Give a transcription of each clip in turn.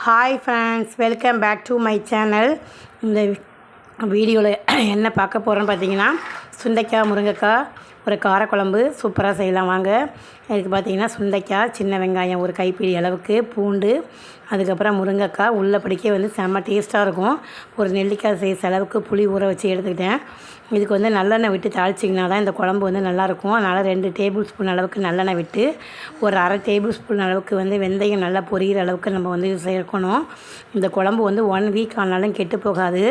Hi friends, welcome back to my channel. இந்த வீடியோவில் என்ன பார்க்க போகிறோன்னு பார்த்தீங்கன்னா, சுண்டைக்காய் முருங்கைக்காய் ஒரு காரக்குழம்பு சூப்பராக செய்யலாம் வாங்க. இதுக்கு பார்த்தீங்கன்னா சுண்டைக்காய், சின்ன வெங்காயம் ஒரு கைப்பிடி அளவுக்கு, பூண்டு, அதுக்கப்புறம் முருங்கைக்காய் உள்ளபடிக்கே வந்து செம்ம டேஸ்ட்டாக இருக்கும். ஒரு நெல்லிக்காய் சைஸ் அளவுக்கு புளி ஊற வச்சு எடுத்துக்கிட்டேன். இதுக்கு வந்து நல்லெண்ணெய் விட்டு தாளிச்சிங்கன்னா தான் இந்த குழம்பு வந்து நல்லாயிருக்கும். அதனால் 2 டேபிள் ஸ்பூன் அளவுக்கு நல்லெண்ணெய் விட்டு ஒரு அரை டேபிள் ஸ்பூன் அளவுக்கு வந்து வெந்தயம் நல்லா பொரியிற அளவுக்கு நம்ம வந்து சேர்க்கணும். இந்த குழம்பு வந்து 1 வீக் ஆனாலும் கெட்டு போகாது.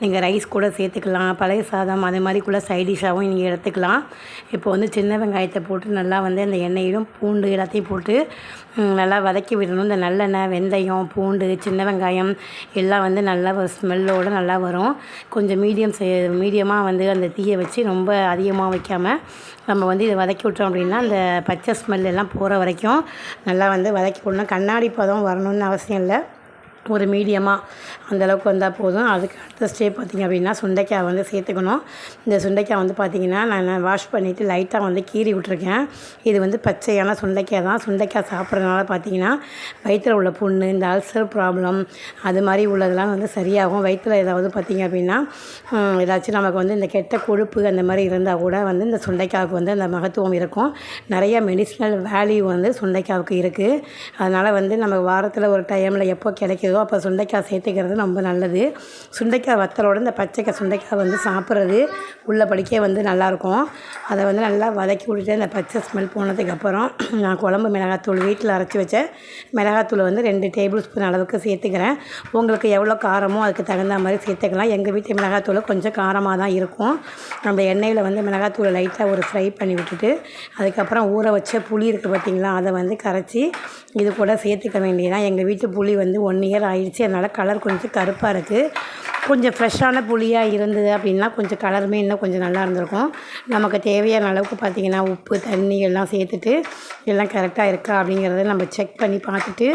நீங்கள் ரைஸ் கூட சேர்த்துக்கலாம், பழைய சாதம் அது மாதிரி கூட சைடிஷாகவும் நீங்கள் எடுத்துக்கலாம். இப்போ வந்து சின்ன வெங்காயத்தை போட்டு நல்லா வந்து அந்த எண்ணெயிலும் பூண்டு எல்லாத்தையும் போட்டு நல்லா வதக்கி விடணும். இந்த நல்லெண்ணெய், வெந்தயம், பூண்டு, சின்ன வெங்காயம் எல்லாம் வந்து நல்லா ஒரு ஸ்மெல்லோடு நல்லா வரும். கொஞ்சம் மீடியமாக வந்து அந்த தீயை வச்சு ரொம்ப அதிகமாக வைக்காமல் நம்ம வந்து இதை வதக்கி விட்டோம் அப்படின்னா அந்த பச்சை ஸ்மெல் எல்லாம் போகிற வரைக்கும் நல்லா வந்து வதக்கி விடணும். கண்ணாடி பதம் வரணும்னு அவசியம் இல்லை, ஒரு மீடியமாக அந்தளவுக்கு வந்தால் போதும். அதுக்கு அடுத்த ஸ்டெப் பார்த்திங்க அப்படின்னா சுண்டைக்காய் வந்து சேர்த்துக்கணும். இந்த சுண்டைக்காய் வந்து பார்த்திங்கன்னா நான் வாஷ் பண்ணிவிட்டு லைட்டாக வந்து கீறி விட்ருக்கேன். இது வந்து பச்சையான சுண்டைக்காய் தான். சுண்டைக்காய் சாப்பிட்றதுனால பார்த்திங்கன்னா வயிற்றில் உள்ள புண்ணு, இந்த அல்சர் ப்ராப்ளம் அது மாதிரி உள்ளதெல்லாம் வந்து சரியாகும். வயிற்றில் ஏதாவது பார்த்திங்க அப்படின்னா ஏதாச்சும் நமக்கு வந்து இந்த கெட்ட கொழுப்பு அந்த மாதிரி இருந்தால் கூட வந்து இந்த சுண்டைக்காய்க்கு வந்து அந்த மகத்துவம் இருக்கும். நிறைய மெடிசினல் வேல்யூ வந்து சுண்டைக்காய்க்கு இருக்குது. அதனால் வந்து நம்ம வாரத்தில் ஒரு டைமில் எப்போ கிடைக்குதோ அப்போ சுண்டைக்காய் சேர்த்துக்கிறது ரொம்ப நல்லது. சுண்டைக்காய் வத்தலோடு இந்த பச்சைக்காய் சுண்டைக்காய் வந்து சாப்பிட்றது உள்ளபடிக்கே வந்து நல்லாயிருக்கும். அதை வந்து நல்லா வதக்கி விட்டுட்டு அந்த பச்சை ஸ்மெல் போனதுக்கப்புறம் நான் குழம்பு மிளகாத்தூள் வீட்டில் அரைச்சி வச்ச மிளகாத்தூளை வந்து 2 டேபிள் ஸ்பூன் அளவுக்கு சேர்த்துக்கிறேன். உங்களுக்கு எவ்வளோ காரமோ அதுக்கு தகுந்த மாதிரி சேர்த்துக்கலாம். எங்கள் வீட்டு மிளகாத்தூள் கொஞ்சம் காரமாக தான் இருக்கும். நம்ம எண்ணெயில் வந்து மிளகாத்தூளை லைட்டாக ஒரு ஃப்ரை பண்ணி விட்டுட்டு அதுக்கப்புறம் ஊற வச்ச புளி இருக்குது பார்த்திங்களா, அதை வந்து கரைச்சி இது கூட சேர்த்துக்க வேண்டியதான். எங்கள் வீட்டு புளி வந்து 1 இயர் ஆயிடுச்சு. அதனால் கலர் கொஞ்சம் கருப்பாக இருக்குது. கொஞ்சம் ஃப்ரெஷ்ஷான புளியாக இருந்தது அப்படின்னா கொஞ்சம் கலருமே இன்னும் கொஞ்சம் நல்லா இருந்திருக்கும். நமக்கு தேவையான அளவுக்கு பார்த்திங்கன்னா உப்பு, தண்ணி எல்லாம் சேர்த்துட்டு எல்லாம் கரெக்டாக இருக்கா அப்படிங்கிறத நம்ம செக் பண்ணி பார்த்துட்டு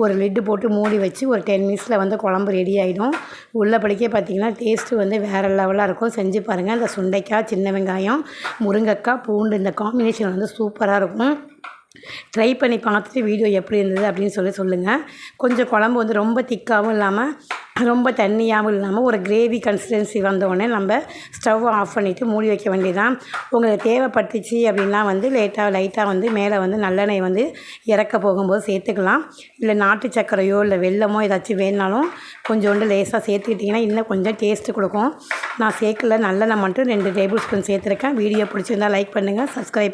ஒரு லிட்டு போட்டு மூடி வச்சு ஒரு 10 மினிட்ஸில் வந்து குழம்பு ரெடி ஆகிடும். உள்ளபடிக்கே பார்த்திங்கன்னா டேஸ்ட்டு வந்து வேறு லெவலாக இருக்கும். செஞ்சு பாருங்கள். இந்த சுண்டைக்காய், சின்ன வெங்காயம், முருங்கைக்காய், பூண்டு இந்த காம்பினேஷன் வந்து சூப்பராக இருக்கும். ட்ரை பண்ணி பார்த்துட்டு வீடியோ எப்படி இருந்தது அப்படின்னு சொல்லுங்கள். கொஞ்சம் குழம்பு வந்து ரொம்ப திக்காகவும் இல்லாமல் ரொம்ப தண்ணியாகவும் இல்லாமல் ஒரு கிரேவி கன்சிஸ்டன்சி வந்தோடனே நம்ம ஸ்டவ்வை ஆஃப் பண்ணிவிட்டு மூடி வைக்க வேண்டியதான். உங்களுக்கு தேவைப்பட்டுச்சு அப்படின்னா வந்து லைட்டாக வந்து மேலே வந்து நல்லெண்ணெய் வந்து இறக்க போகும்போது சேர்த்துக்கலாம். இல்லை நாட்டு சர்க்கரையோ இல்லை வெல்லமோ ஏதாச்சும் வேணுனாலும் கொஞ்சோண்டு லேசாக சேர்த்துக்கிட்டிங்கன்னா இன்னும் கொஞ்சம் டேஸ்ட்டு கொடுக்கும். நான் சேர்க்கல, நல்லெண்ணெய் மட்டும் 2 டேபிள் ஸ்பூன் சேர்த்துருக்கேன். வீடியோ பிடிச்சிருந்தால் லைக் பண்ணுங்கள், சப்ஸ்கிரைப்